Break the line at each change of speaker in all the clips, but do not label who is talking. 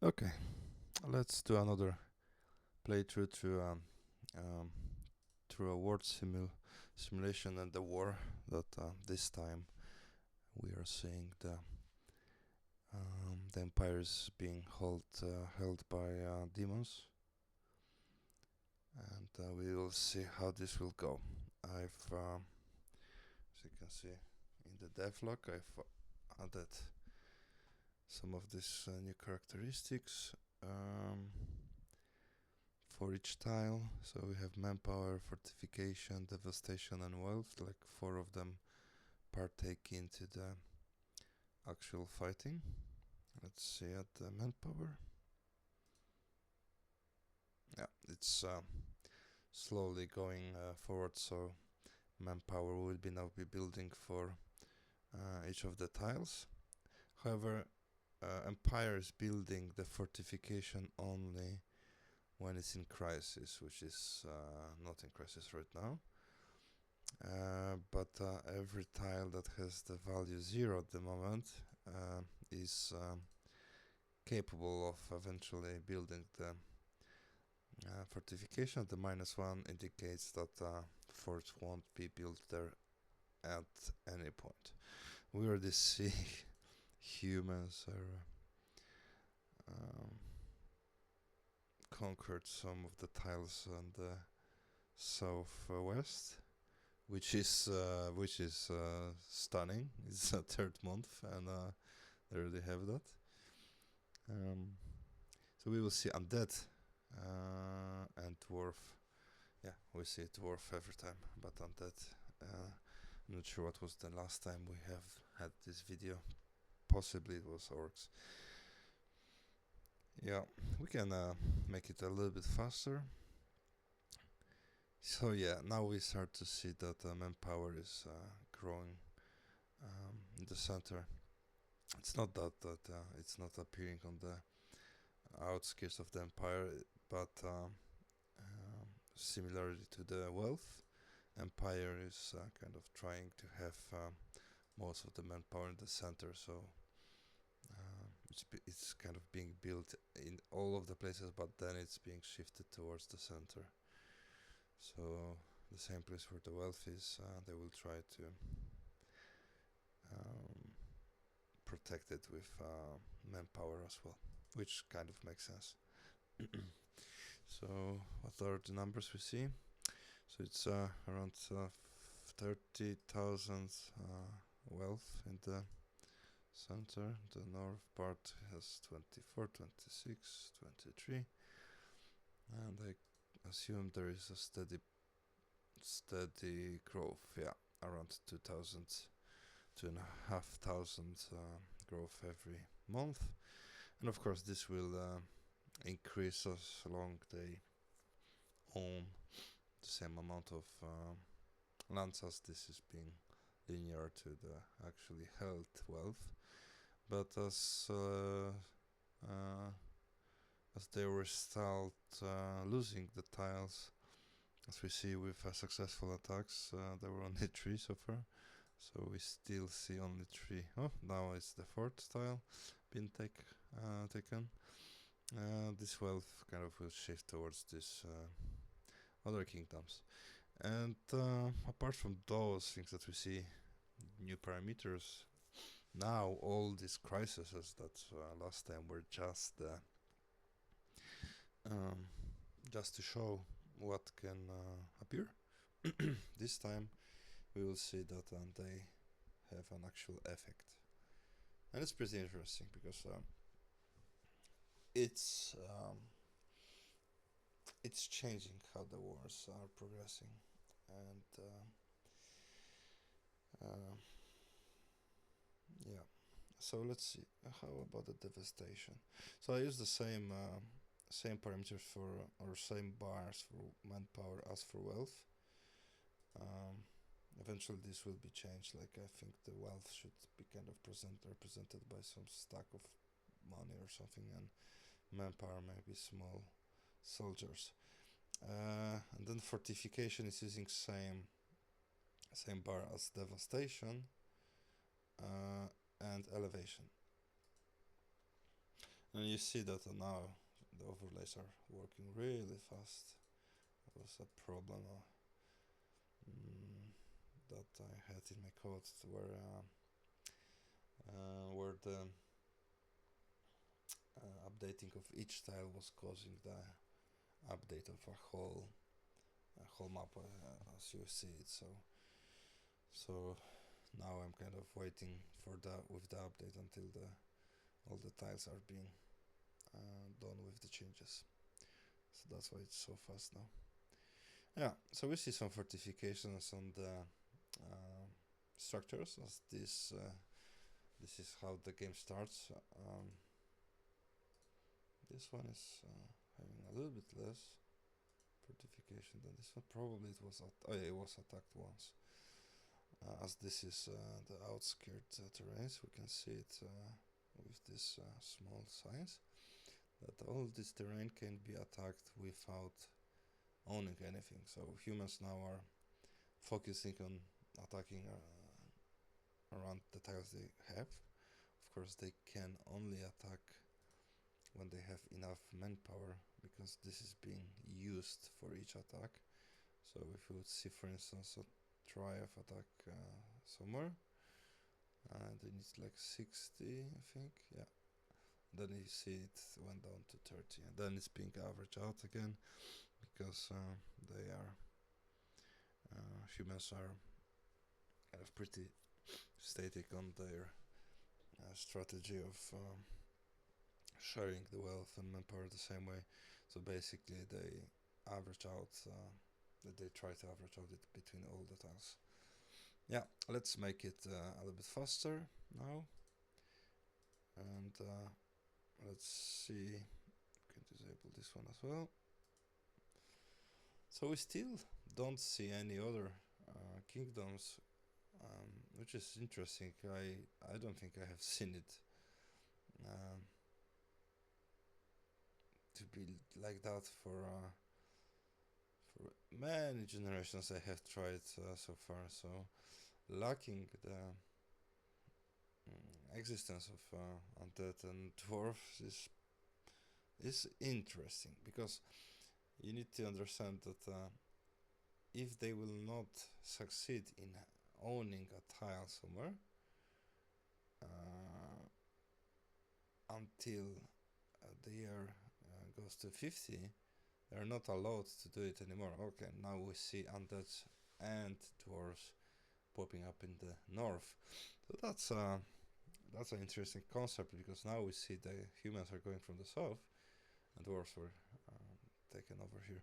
Okay, let's do another playthrough through a word simulation and the war. That this time we are seeing the empire is being held by demons, and we will see how this will go. I've, as you can see in the devlog, I've added some of these new characteristics. For each tile. So we have manpower, fortification, devastation and wealth, like 4 of them partake into the actual fighting. Let's see at the manpower. Yeah, it's slowly going forward, so manpower will be building for each of the tiles. However, Empire is building the fortification only when it's in crisis, which is not in crisis right now. But every tile that has the value 0 at the moment is capable of eventually building the fortification. The -1 indicates that forts won't be built there at any point. We already see humans are conquered some of the tiles on the southwest, which is stunning. It's a 3rd month, and they already have that. So we will see undead and dwarf. Yeah, we see dwarf every time, but undead. I'm not sure what was the last time we have had this video. Possibly it was orcs. Yeah, we can make it a little bit faster. So yeah, now we start to see that manpower is growing in the center. It's not that it's not appearing on the outskirts of the empire, but similarly to the wealth, empire is kind of trying to have most of the manpower in the center, so it's kind of being built in all of the places, but then it's being shifted towards the center. So the same place where the wealth is, they will try to protect it with manpower as well, which kind of makes sense. So what are the numbers we see? So it's around 30,000 wealth in the center. The north part has 24, 26, 23, and I assume there is a steady growth. Yeah, around 2,000, 2,500 growth every month, and of course this will increase as long they own the same amount of lands, as this is being linear to the actually held wealth. But as they were start losing the tiles, as we see with successful attacks, there were only 3 so far. So we still see only 3. Oh, now it's the 4th tile being taken. This wealth kind of will shift towards this other kingdoms. And apart from those things that we see, new parameters, now all these crises that last time were just to show what can appear. This time we will see that they have an actual effect, and it's pretty interesting because it's changing how the wars are progressing. And yeah, so let's see, how about the devastation. So I use the same parameters for or same bars for manpower as for wealth. Eventually this will be changed, like I think the wealth should be kind of represented by some stack of money or something, and manpower maybe small soldiers. And then fortification is using same bar as devastation and elevation. And you see that now the overlays are working really fast. That was a problem that I had in my code where the updating of each tile was causing the update of a whole map as you see it. So now I'm kind of waiting for with the update until all the tiles are being done with the changes. So that's why it's so fast now. Yeah, so we see some fortifications on the structures, as this is how the game starts. This one is having a little bit less fortification than this one. Probably it was it was attacked once. As this is the outskirts terrains, we can see it with this small signs that all this terrain can be attacked without owning anything. So humans now are focusing on attacking around the tiles they have. Of course, they can only attack when they have enough manpower, because this is being used for each attack. So if you would see, for instance, a triumph attack somewhere, they need like 60, I think, yeah. Then you see it went down to 30, and then it's being averaged out again, because they are humans are kind of pretty static on their strategy of sharing the wealth and manpower the same way. So basically they average out, they try to average out it between all the tiles. Yeah, let's make it a little bit faster now, and let's see, we can disable this one as well. So we still don't see any other kingdoms, which is interesting. I don't think I have seen it to be like that for many generations I have tried so far. So lacking the existence of undead and dwarves is interesting, because you need to understand that if they will not succeed in owning a tile somewhere until the year goes to 50, they are not allowed to do it anymore. Okay, now we see undeads and dwarves popping up in the north. So that's an interesting concept, because now we see the humans are going from the south and dwarves were taken over here.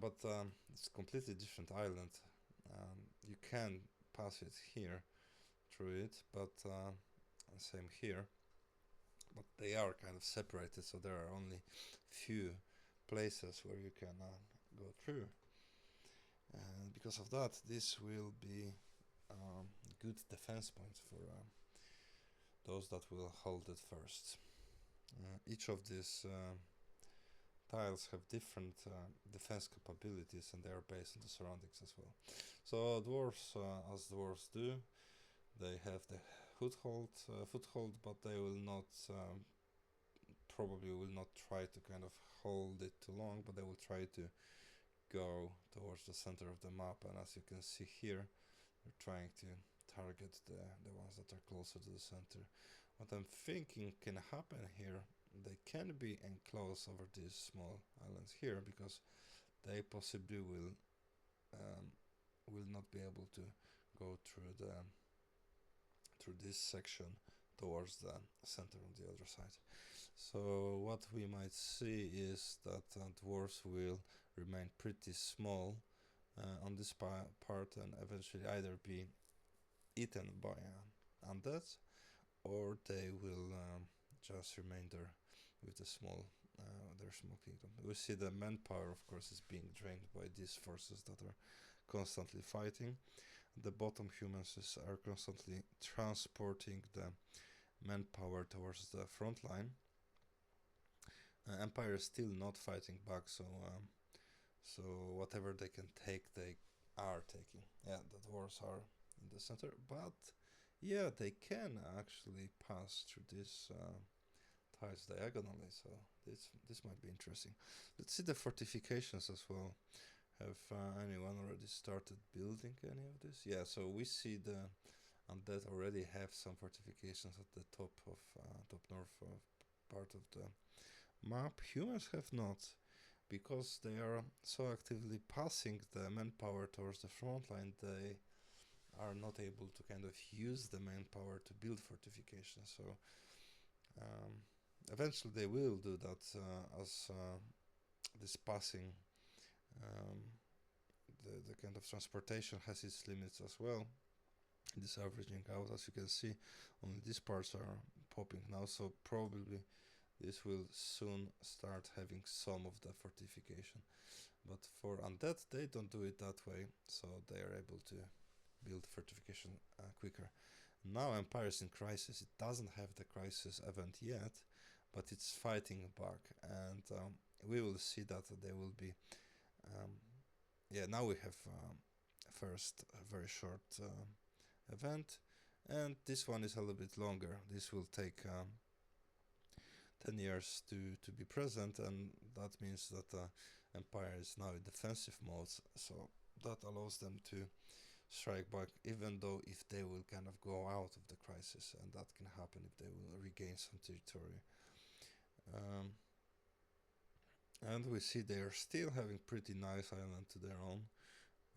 But it's a completely different island. You can pass it here through it, but same here. But they are kind of separated, so there are only few places where you can go through. And because of that, this will be good defense points for those that will hold it first. Each of these tiles have different defense capabilities, and they are based on the surroundings as well. So dwarves, as dwarves do, they have the foothold, but they will not probably will not try to kind of hold it too long, but they will try to go towards the center of the map. And as you can see here, they're trying to target the ones that are closer to the center. What I'm thinking can happen here, they can be enclosed over these small islands here, because they possibly will not be able to go through this section towards the center on the other side. So what we might see is that dwarves will remain pretty small on this part, and eventually either be eaten by undead, or they will just remain there with the their small kingdom. We see the manpower, of course, is being drained by these forces that are constantly fighting. The bottom humans are constantly transporting the manpower towards the front line. Empire is still not fighting back, so whatever they can take, they are taking. Yeah, the dwarves are in the center, but yeah, they can actually pass through these empires diagonally, so this might be interesting. Let's see the fortifications as well. Have anyone already started building any of this? Yeah, so we see the undead already have some fortifications at the top of top north part of the map. Humans have not, because they are so actively passing the manpower towards the front line. They are not able to kind of use the manpower to build fortifications. So eventually they will do that as this passing, the kind of transportation has its limits as well. This averaging out, as you can see, only these parts are popping now, so probably this will soon start having some of the fortification. But for undead, they don't do it that way, so they are able to build fortification quicker. Now Empire is in crisis. It doesn't have the crisis event yet, but it's fighting back, and we will see that there will be yeah, now we have first a very short event, and this one is a little bit longer. This will take 10 years to be present, and that means that Empire is now in defensive mode, so that allows them to strike back, even though if they will kind of go out of the crisis, and that can happen if they will regain some territory. And we see they are still having pretty nice island to their own.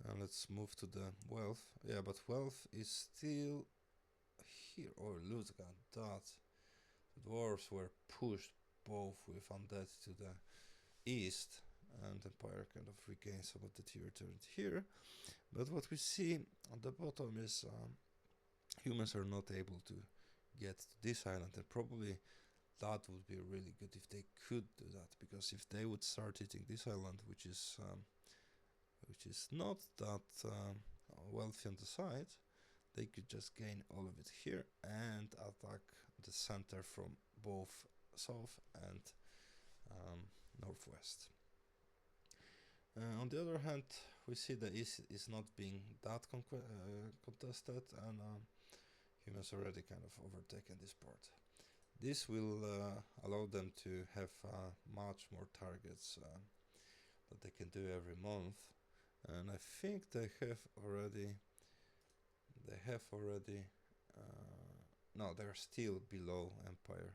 And let's move to the wealth. Yeah, but wealth is still here. Oh, look at that. The dwarves were pushed both with undead to the east, and Empire kind of regained some of the territory here. But what we see on the bottom is humans are not able to get to this island, and probably that would be really good if they could do that, because if they would start hitting this island, which is not that wealthy on the side, they could just gain all of it here and attack the center from both south and northwest. On the other hand, we see the east is not being that contested, and humans already kind of overtaken this part. This will allow them to have much more targets that they can do every month, and I think they have already. No, they're still below Empire.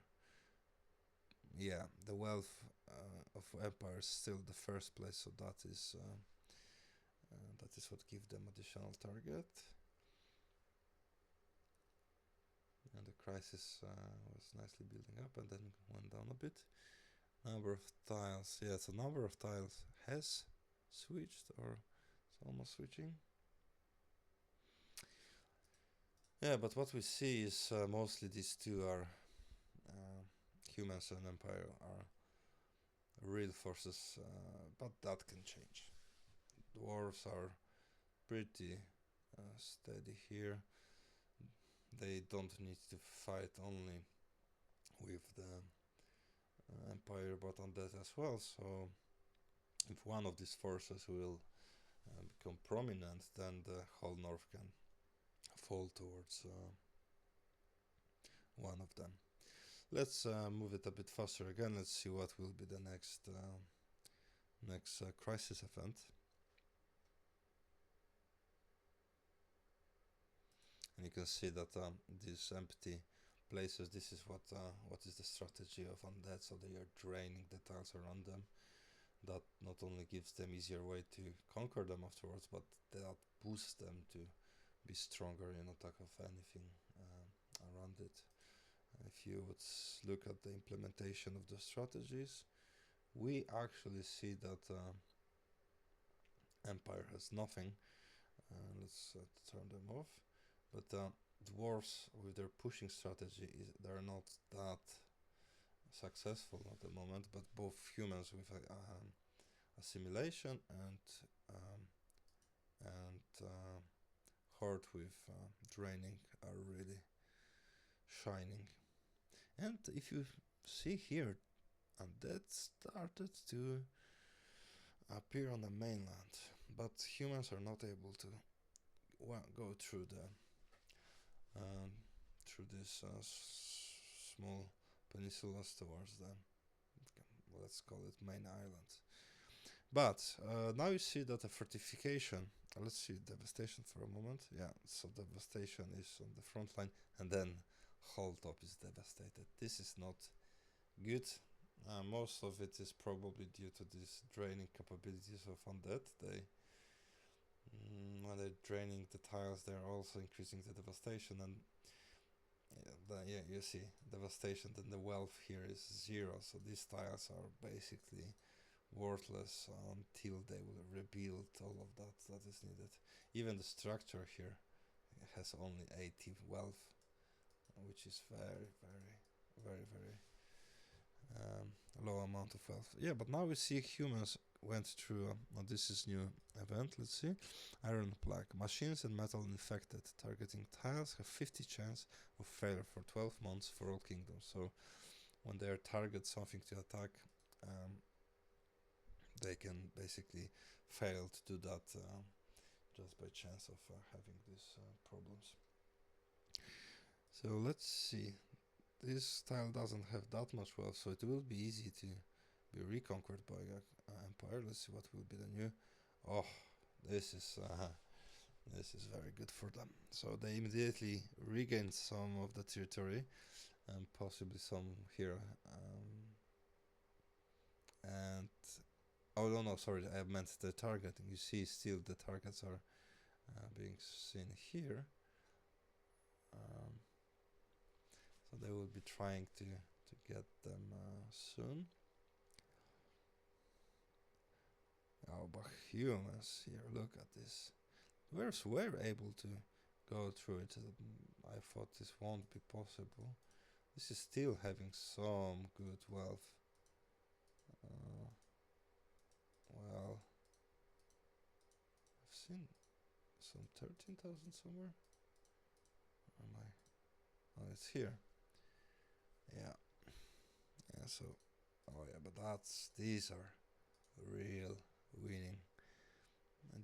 Yeah, the wealth of Empire is still the first place, so that is what gives them additional target. And the crisis was nicely building up and then went down a bit. Number of tiles, yeah, so number of tiles has switched, or it's almost switching. Yeah, but what we see is mostly these two are humans and Empire are real forces, but that can change. Dwarves are pretty steady here. They don't need to fight only with the Empire, but on that as well. So if one of these forces will become prominent, then the whole north can fall towards one of them. Let's move it a bit faster again. Let's see what will be the next crisis event. And you can see that these empty places, this is what is the strategy of undead. So they are draining the tiles around them. That not only gives them easier way to conquer them afterwards, but that boosts them to be stronger in attack of anything around it. If you would look at the implementation of the strategies, we actually see that Empire has nothing. Let's turn them off. But dwarves, with their pushing strategy, they're not that successful at the moment. But both humans with assimilation and horde with draining are really shining. And if you see here, undead started to appear on the mainland, but humans are not able to go through the through this small peninsulas towards the, let's call it main island. But now you see that the fortification, let's see devastation for a moment. Yeah, so devastation is on the front line, and then whole top is devastated. This is not good. Most of it is probably due to these draining capabilities of undead. When they're draining the tiles, they're also increasing the devastation, and yeah, you see devastation. Then the wealth here is 0, so these tiles are basically worthless until they will rebuild all of that is needed. Even the structure here has only 80 wealth, which is very, very, very low amount of wealth. Yeah, but now we see humans went through. This is new event. Let's see. Iron plague. Machines and metal infected targeting tiles have 50 chance of failure for 12 months for all kingdoms. So when they target something to attack, they can basically fail to do that just by chance of having these problems. So let's see. This tile doesn't have that much wealth, so it will be easy to be reconquered by Empire. Let's see what will be the new. Oh, this is very good for them. So they immediately regained some of the territory, and possibly some here. And oh no, sorry, I meant the targeting. You see, still the targets are being seen here. So they will be trying to get them soon. Oh, but humans here, look at this. We're able to go through it. I thought this won't be possible. This is still having some good wealth. Well, I've seen some 13,000 somewhere. Am I? Oh, it's here. Yeah. Yeah. So, oh yeah, but these are real winning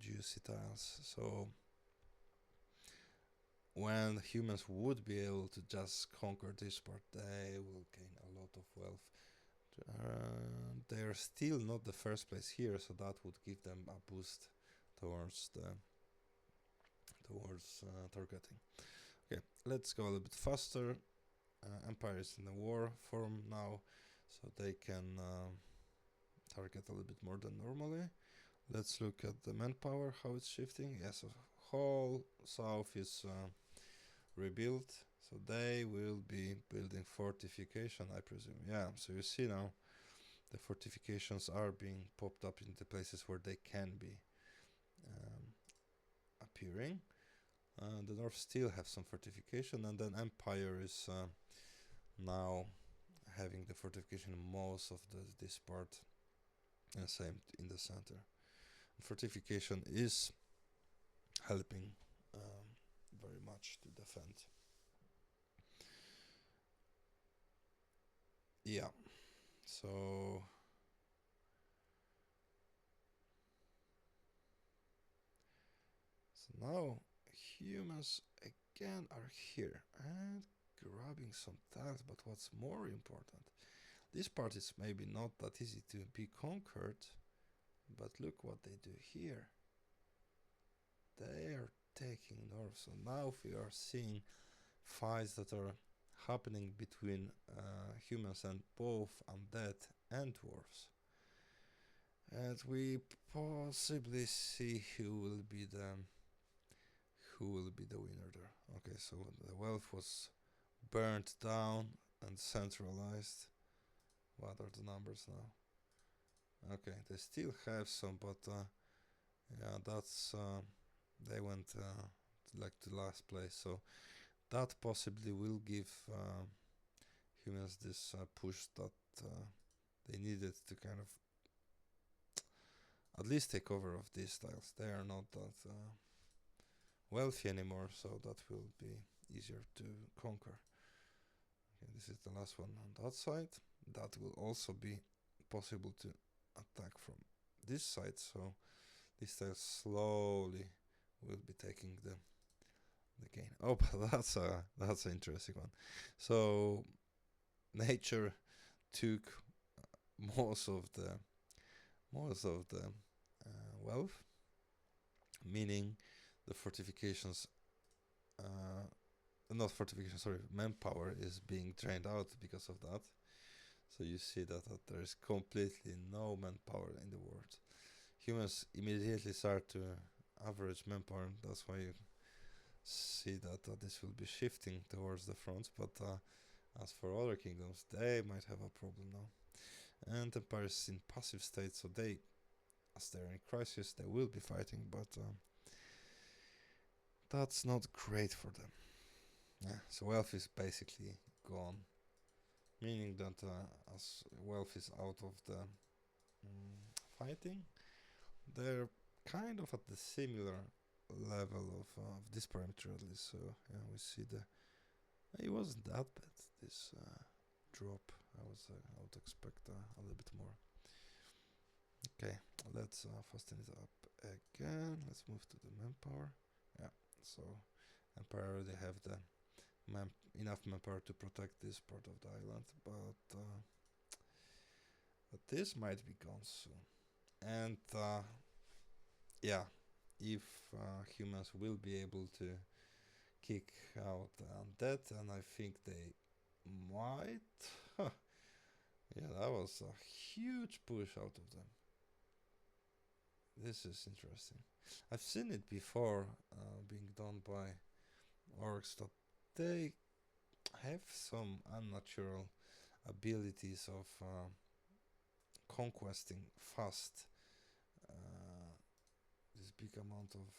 juicy tiles. So when humans would be able to just conquer this part, they will gain a lot of wealth. They are still not the first place here, so that would give them a boost towards targeting. Okay, let's go a little bit faster. Empire is in the war form now, so they can target a little bit more than normally. Let's look at the manpower, how it's shifting. Yes, so whole south is rebuilt, so they will be building fortification, I presume. Yeah, so you see now the fortifications are being popped up in the places where they can be appearing. The north still have some fortification, and then Empire is now having the fortification in most of this part, and same in the center. Fortification is helping very much to defend. Yeah, so now humans again are here and grabbing some tiles, but what's more important, this part is maybe not that easy to be conquered, but look what they do here. They are taking north, so now we are seeing fights that are happening between humans and both undead and dwarves. And we possibly see who will be the winner there. Okay, so the wealth was burnt down and centralized. What are the numbers now? Okay, they still have some, but yeah, that's they went like to last place, so that possibly will give humans this push that they needed to kind of at least take over of these tiles. They are not that wealthy anymore, so that will be easier to conquer. Okay, this is the last one on that side. That will also be possible to attack from this side, so this tile slowly will be taking the gain. Oh, but that's an interesting one. So nature took most of the wealth, meaning the fortifications, not fortifications, sorry, manpower is being drained out because of that. So you see that there is completely no manpower in the world. Humans immediately start to average manpower. That's why you see that this will be shifting towards the front. But as for other kingdoms, they might have a problem now. And empire is in passive state, so they, as they're in crisis, they will be fighting, but that's not great for them. Yeah, so wealth is basically gone, meaning that as wealth is out of the fighting, they're kind of at the similar level of this parameter at least. So yeah, we see it wasn't that bad, this drop. I would expect a little bit more. Okay, let's fasten it up again. Let's move to the manpower. Yeah, so empire already have the enough manpower to protect this part of the island, but this might be gone soon. And yeah, if humans will be able to kick out undead, and I think they might. Yeah, that was a huge push out of them. This is interesting. I've seen it before being done by orcs, that they have some unnatural abilities of conquesting fast this big amount of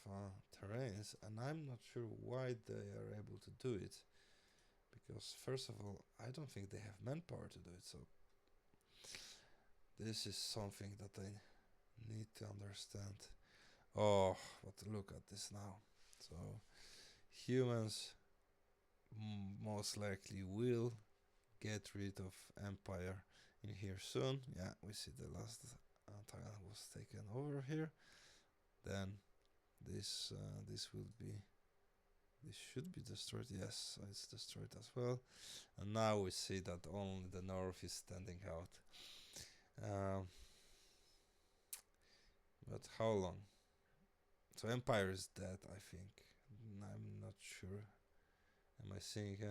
terrains, and I'm not sure why they are able to do it, because first of all, I don't think they have manpower to do it, so this is something that I need to understand. Oh, but look at this now. So humans most likely will get rid of empire in here soon. Yeah, we see the last tile was taken over here. Then this should be destroyed. Yes, it's destroyed as well. And now we see that only the north is standing out. But how long? So empire is dead, I think. I'm not sure. Am I seeing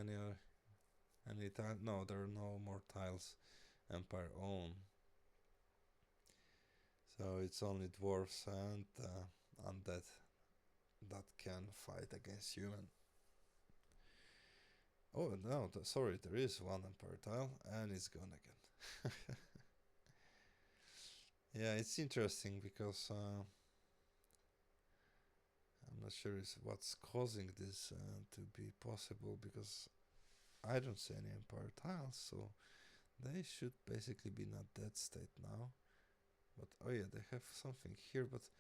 any tile? No, there are no more tiles empire own. So it's only dwarves and undead that can fight against human. Oh no, sorry, there is one empire tile and it's gone again. Yeah, it's interesting because I'm not sure what's causing this to be possible, because I don't see any empire tiles, so they should basically be in a dead state now. But oh yeah, they have something here, but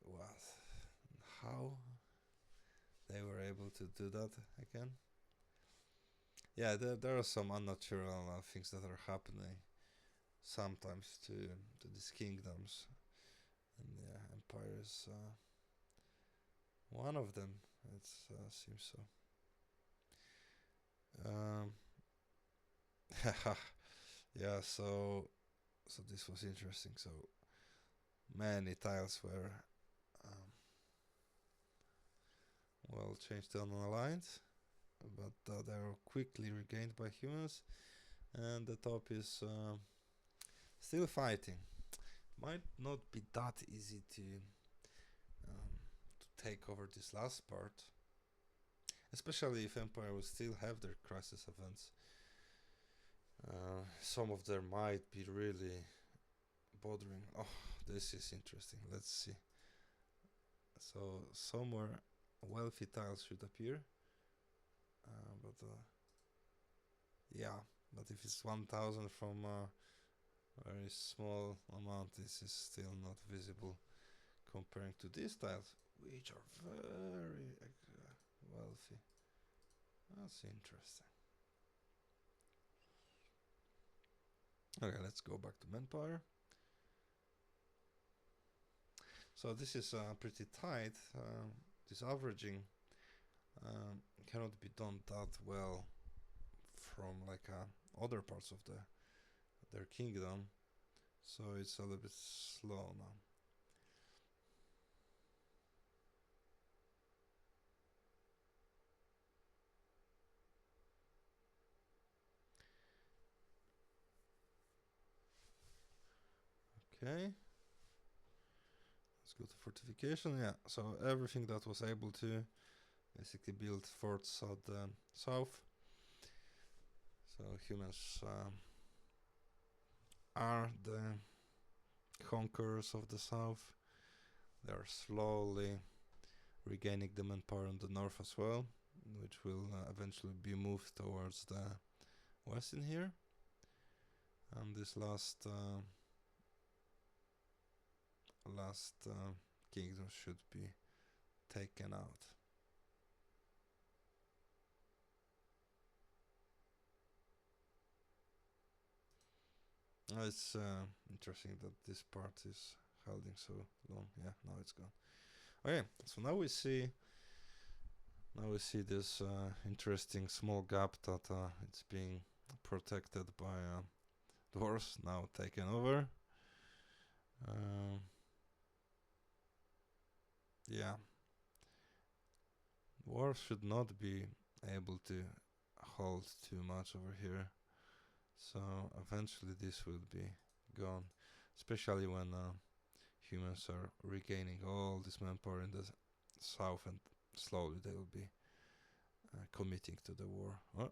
what? How they were able to do that again? Yeah, there are some unnatural things that are happening sometimes to these kingdoms, and yeah, empires. One of them, it seems so. Yeah, so this was interesting. So many tiles were well changed to unaligned, but they are quickly regained by humans, and the top is still fighting. Might not be that easy to take over this last part, especially if Empire will still have their crisis events. Some of them might be really bothering. Oh, this is interesting. Let's see. So somewhere wealthy tiles should appear, but yeah, but if it's 1000 from a very small amount, this is still not visible comparing to these tiles, which are very wealthy. That's interesting. Okay, let's go back to manpower. So this is pretty tight. This averaging cannot be done that well from like other parts of their kingdom, so it's a little bit slow now. Okay, let's go to fortification. Yeah, so everything that was able to basically build forts at the south. So humans are the conquerors of the south. They are slowly regaining the manpower in the north as well, which will eventually be moved towards the west in here. And this last kingdom should be taken out. It's interesting that this part is holding so long. Yeah, now it's gone. Okay, so now we see this interesting small gap that it's being protected by dwarves, now taken over. Yeah, dwarves should not be able to hold too much over here, so eventually this will be gone, especially when humans are regaining all this manpower in the south, and slowly they will be committing to the war. Oh,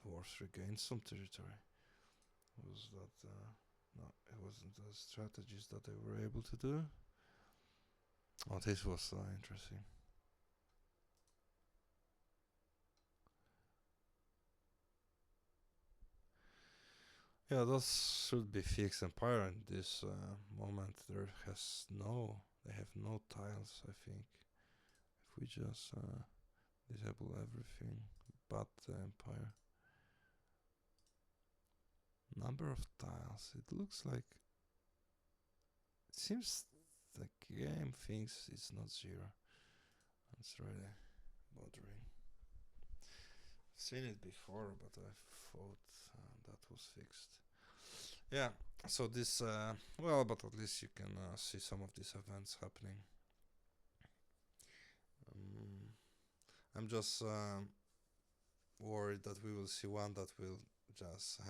dwarves regained some territory. Was that no, it wasn't the strategies that they were able to do. Oh, this was interesting. Yeah, those should be fixed. Empire in this moment they have no tiles, I think. If we just disable everything but the empire. Number of tiles, it looks like, it seems the game thinks it's not 0. That's really bothering. I've seen it before, but I thought that was fixed. Yeah, so this, well, but at least you can see some of these events happening. I'm just worried that we will see one that will just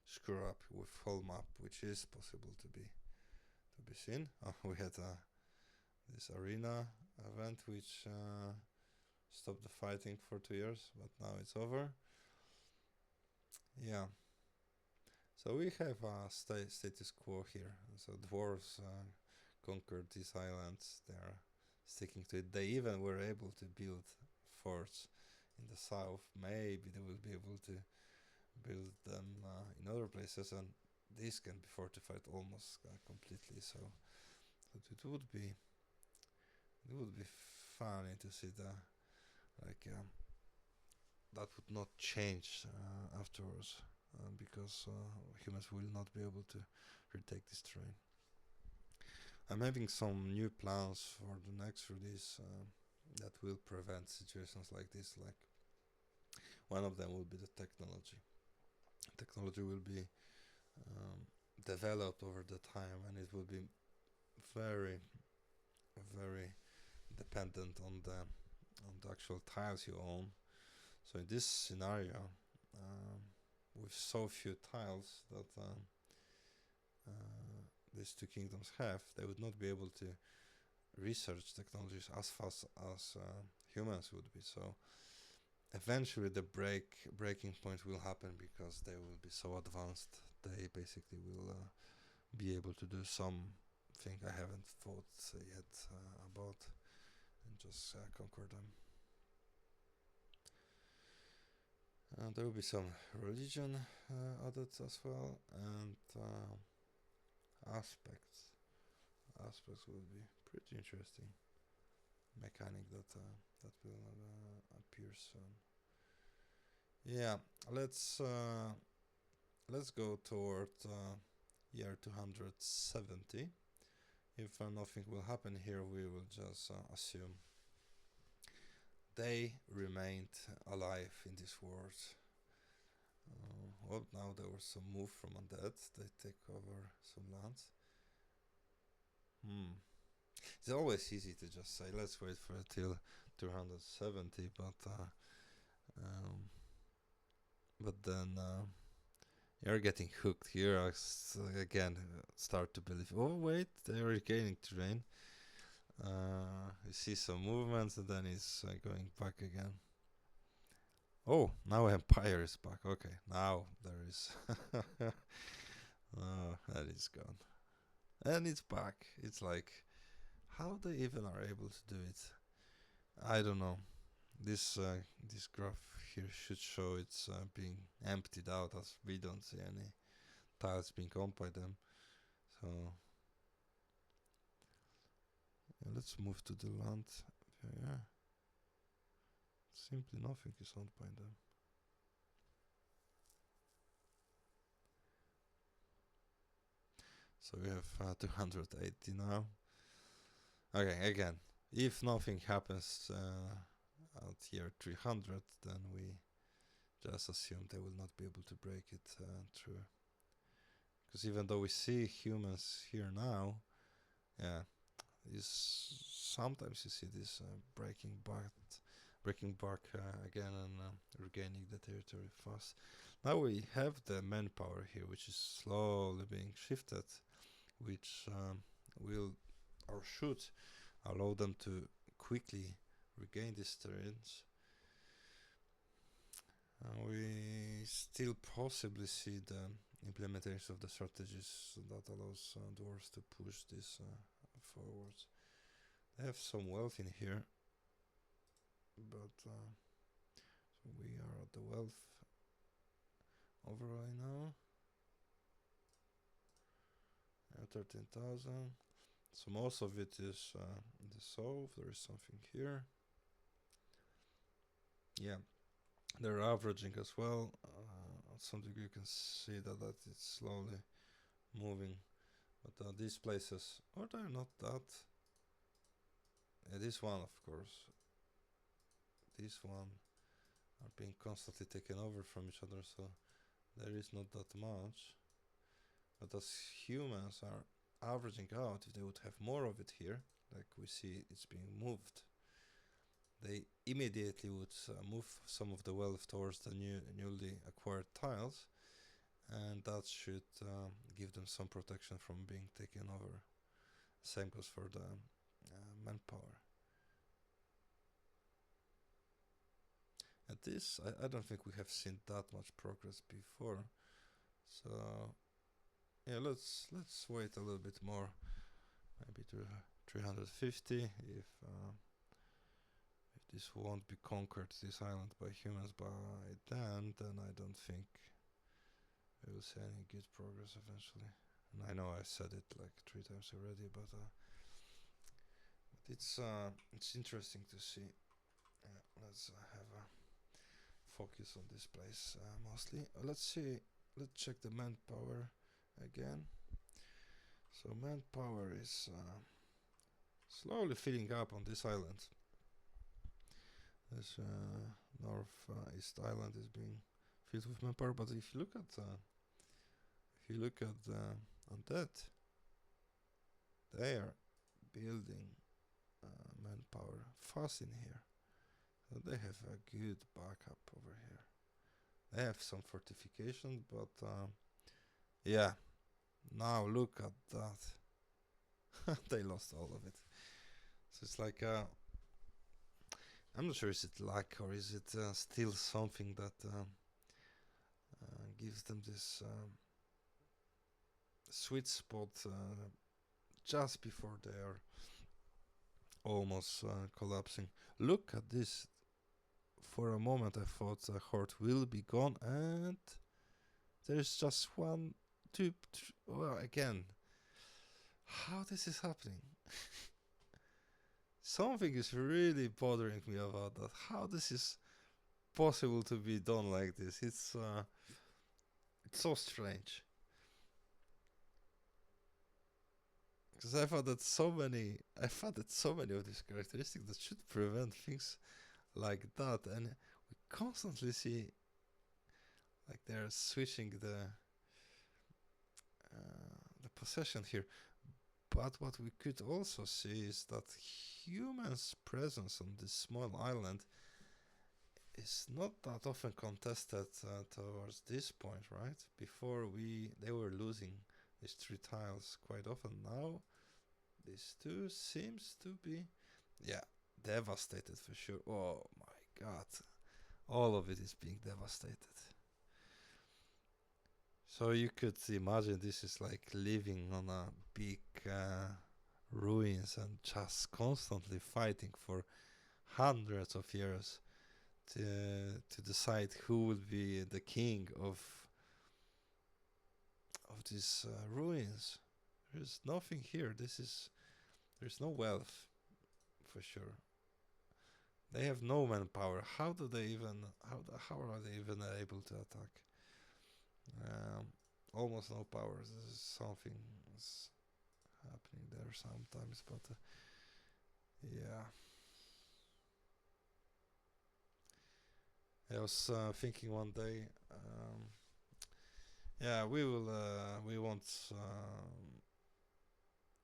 screw up with whole map, which is possible to be seen. We had this arena event which stopped the fighting for 2 years, but now it's over. Yeah. So we have a status quo here. So dwarves conquered these islands. They are sticking to it. They even were able to build forts in the south. Maybe they will be able to build them in other places, and these can be fortified almost completely. So it would be funny to see that would not change afterwards, because humans will not be able to retake this terrain. I'm having some new plans for the next release that will prevent situations like this. Like, one of them will be the technology. Technology will be developed over the time, and it will be very, very dependent on the actual tiles you own. So in this scenario, with so few tiles that these two kingdoms have, they would not be able to research technologies as fast as humans would be. So eventually the breaking point will happen, because they will be so advanced. They basically will be able to do something I haven't thought yet about, and just conquer them. There will be some religion added as well, and aspects will be pretty interesting mechanic that will appear soon. Yeah, let's go toward year 270. If nothing will happen here, we will just assume they remained alive in this world. Well, now there was some move from undead. They take over some lands. It's always easy to just say, let's wait for it till 270, but then you're getting hooked here. Again, start to believe. Oh wait, they're regaining terrain. You see some movements, and then he's going back again. Oh, now Empire is back. Okay, now there is. Oh, that is gone, and it's back. It's like, how they even are able to do it, I don't know. This graph here should show it's being emptied out, as we don't see any tiles being owned by them. So yeah, let's move to the land. Yeah, simply nothing is owned by them. So we have 280 now. Okay, again, if nothing happens at year 300, then we just assume they will not be able to break it through. Because even though we see humans here now, yeah, sometimes you see this breaking back again and regaining the territory fast. Now we have the manpower here, which is slowly being shifted, which will or should allow them to quickly regain these terrains. We still possibly see the implementation of the strategies that allows dwarves to push this forwards. They have some wealth in here, but so we are at the wealth overall now. 13,000. So most of it is the south. There is something here. Yeah, they're averaging as well. At some degree, you can see that it's slowly moving. But these places, or they're not that. This one, of course. This one are being constantly taken over from each other, so there is not that much. But as humans are averaging out, if they would have more of it here, like we see it's being moved, they immediately would move some of the wealth towards the newly acquired tiles, and that should give them some protection from being taken over. Same goes for the manpower. At this, I don't think we have seen that much progress before, so yeah, let's wait a little bit more, maybe to 350 if this won't be conquered, this island, by humans by then I don't think we will see any good progress eventually. And I know I said it like 3 times already, but it's interesting to see. Let's have a focus on this place mostly. Let's check the manpower again. So manpower is slowly filling up on this island. This north-east island is being filled with manpower, but if you look at undead, they are building manpower fast in here. So they have a good backup over here. They have some fortification, but yeah. Now look at that. They lost all of it. So it's like I'm not sure, is it luck or is it still something that gives them this sweet spot just before they are almost collapsing. Look at this. For a moment I thought the horde will be gone, and there's just one, two, well, again. How this is happening? Something is really bothering me about that. How this is possible to be done like this? It's so strange. Because I thought that so many of these characteristics that should prevent things like that, and we constantly see like they're switching the possession here. But what we could also see is that humans' presence on this small island is not that often contested towards this point, right? Before they were losing these 3 tiles quite often. Now these 2 seems to be, yeah, devastated for sure. Oh my god, all of it is being devastated. So you could imagine this is like living on a big ruins and just constantly fighting for hundreds of years to decide who will be the king of these ruins. There's nothing here. There's no wealth for sure. They have no manpower. How do they even how are they even able to attack? Almost no power. This is something is happening there sometimes, but yeah. I was thinking one day, yeah, we won't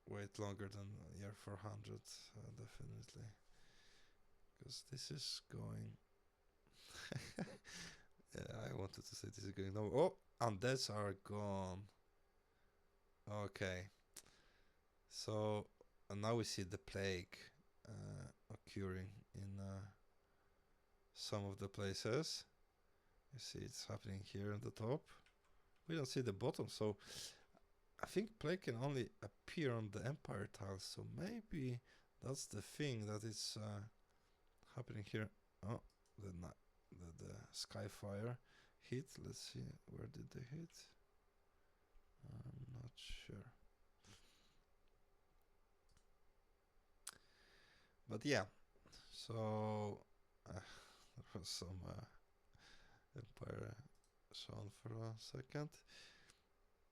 wait longer than a year 400, definitely, because this is going. Yeah, I wanted to say this is going. No, oh, undeads are gone. Okay, so now we see the plague occurring in some of the places. You see it's happening here on the top. We don't see the bottom, so I think plague can only appear on the empire tiles, so maybe that's the thing that is happening here. Oh, the skyfire hit. Let's see, where did they hit? I'm not sure. But yeah, so there was some empire shown for a second.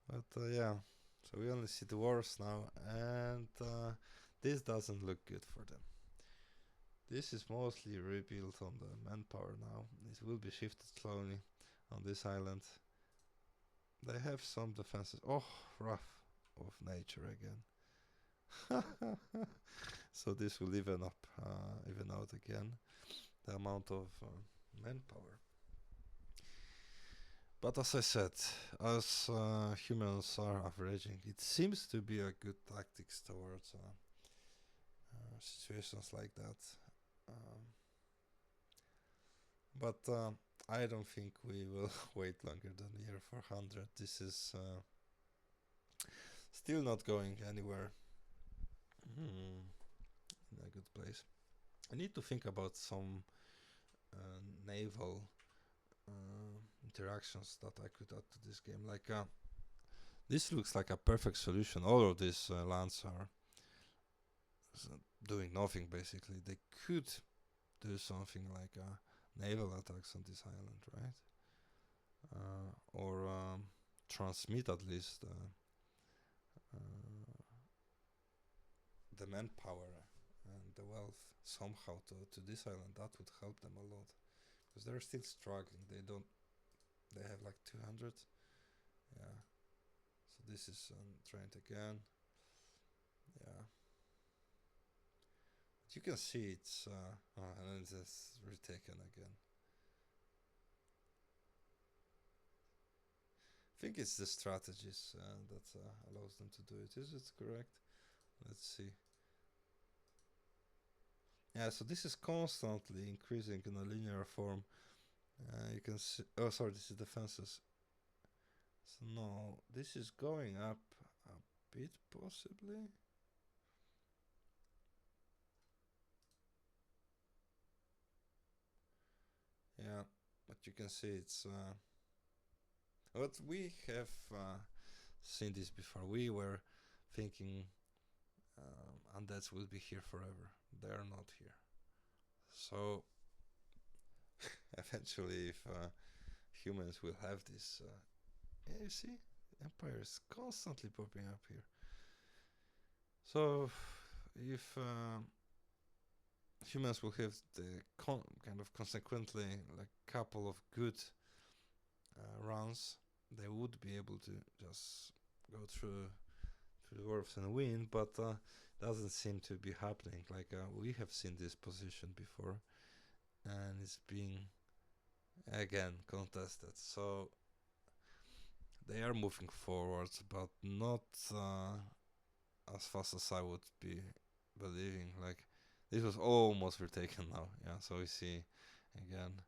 But yeah, so we only see the wars now, and this doesn't look good for them. This is mostly rebuilt on the manpower now. It will be shifted slowly on this island. They have some defenses. Oh, wrath of nature again. So this will even out again the amount of manpower. But as I said, as humans are averaging, it seems to be a good tactics towards situations like that. But I don't think we will wait longer than year 400. This is still not going anywhere in a good place. I need to think about some naval interactions that I could add to this game. Like this looks like a perfect solution. All of these lands are doing nothing basically. They could do something like naval attacks on this island, right? Or transmit at least the manpower and the wealth somehow to this island. That would help them a lot, because they're still struggling. They have like 200. Yeah, so this is trained again. Yeah, but you can see it's and it's retaken again. I think it's the strategies that allows them to do it. Is it correct? Let's see. Yeah, so this is constantly increasing in a linear form. You can see. Oh, sorry, this is defenses. So no, this is going up a bit possibly. Yeah, but you can see it's. But we have seen this before. We were thinking undeads will be here forever. They're not here. So eventually, if humans will have this, yeah, you see, empire is constantly popping up here. So if humans will have the kind of consequently like couple of good runs, they would be able to just go through the dwarves and win, but doesn't seem to be happening. Like we have seen this position before, and it's being again contested. So they are moving forwards, but not as fast as I would be believing. Like this was almost retaken now. Yeah, so we see again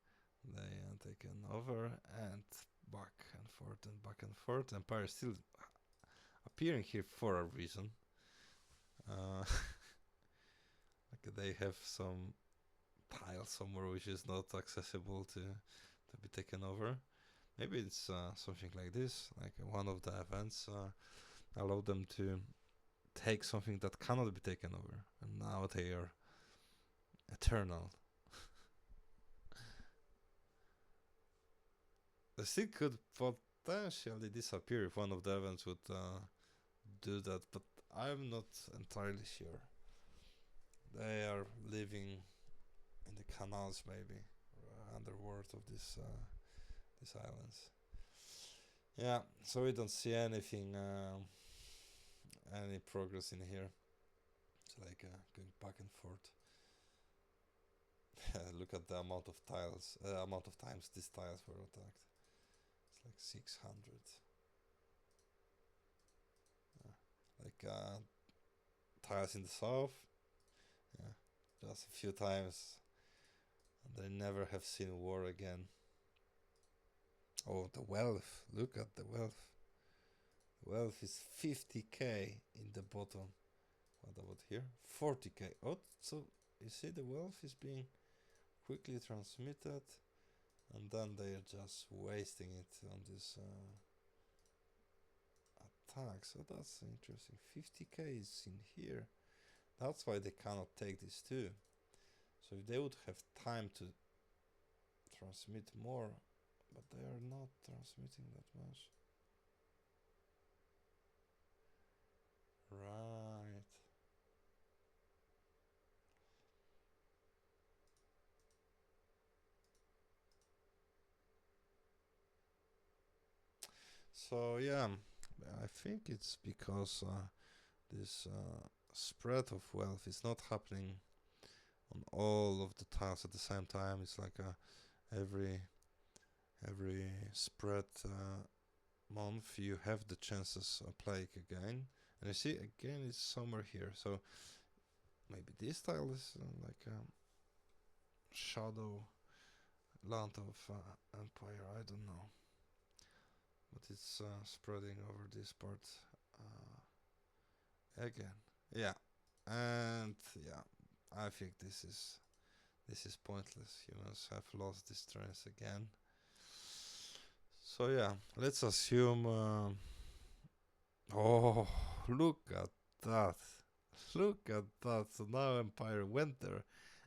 they are taken over and back and forth and back and forth. Empire still appearing here for a reason. Like they have some tile somewhere which is not accessible to be taken over. Maybe it's something like this, like one of the events allow them to take something that cannot be taken over, and now they are eternal. They still could potentially disappear if one of the events would do that, but I'm not entirely sure. They are living in the canals, maybe, underworld of these islands. Yeah, so we don't see anything, any progress in here. It's like going back and forth. Look at the amount of tiles, amount of times these tiles were attacked. It's like 600. Like tiles in the south, yeah, just a few times, and they never have seen war again. Oh, the wealth! Look at the wealth. The wealth is 50k in the bottom. What about here? 40k. Oh, so you see the wealth is being quickly transmitted, and then they are just wasting it on this attack. So that's interesting. 50k is in here. That's why they cannot take this too. So if they would have time to transmit more, but they are not transmitting that much. Right. So yeah, I think it's because this spread of wealth is not happening on all of the tiles at the same time. It's like every spread month you have the chances of playing again, and you see again it's somewhere here. So maybe this tile is like a shadow land of empire. I don't know, but it's spreading over this part again. Yeah, and yeah, I think this is pointless. Humans have lost this strength again. So yeah, let's assume. Oh, look at that! Look at that! So now Empire went there,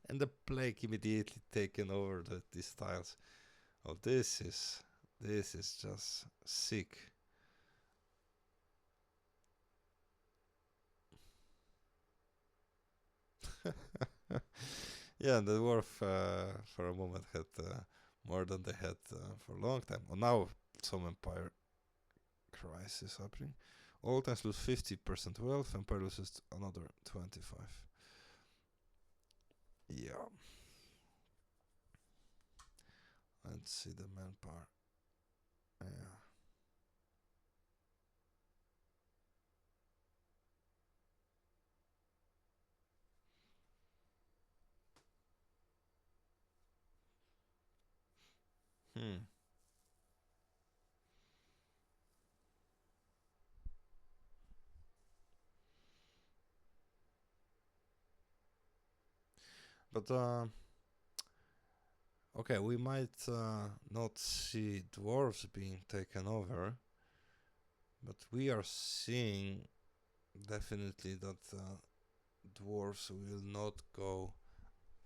and the plague immediately taken over these tiles. Oh, this is just sick. Yeah, the dwarf for a moment had more than they had for a long time. Oh, now some empire crisis happening. All times lose 50% wealth, empire loses another 25. Yeah. Let's see the manpower. Yeah. Hmm. But okay, we might not see dwarves being taken over, but we are seeing definitely that dwarves will not go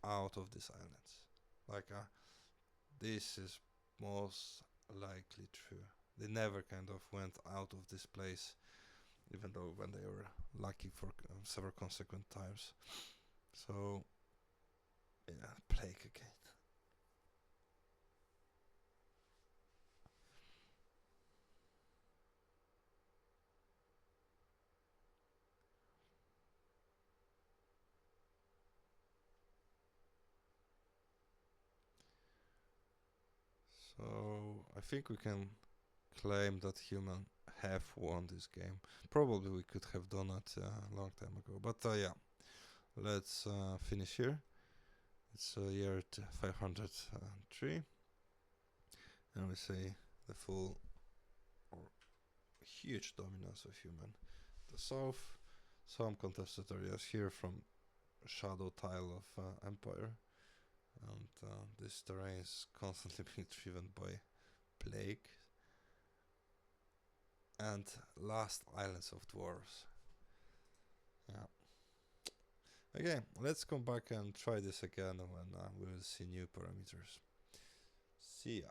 out of these islands. Like this is most likely true. They never kind of went out of this place, even though when they were lucky for several consequent times. So yeah, plague again. So I think we can claim that human have won this game. Probably we could have done it a long time ago, but yeah, let's finish here. It's year 503, and we see the full or huge dominance of human. The south, some contested areas here from shadow tile of empire, and this terrain is constantly being driven by plague and last islands of dwarves. Yeah. Okay, let's come back and try this again when we'll see new parameters. See ya.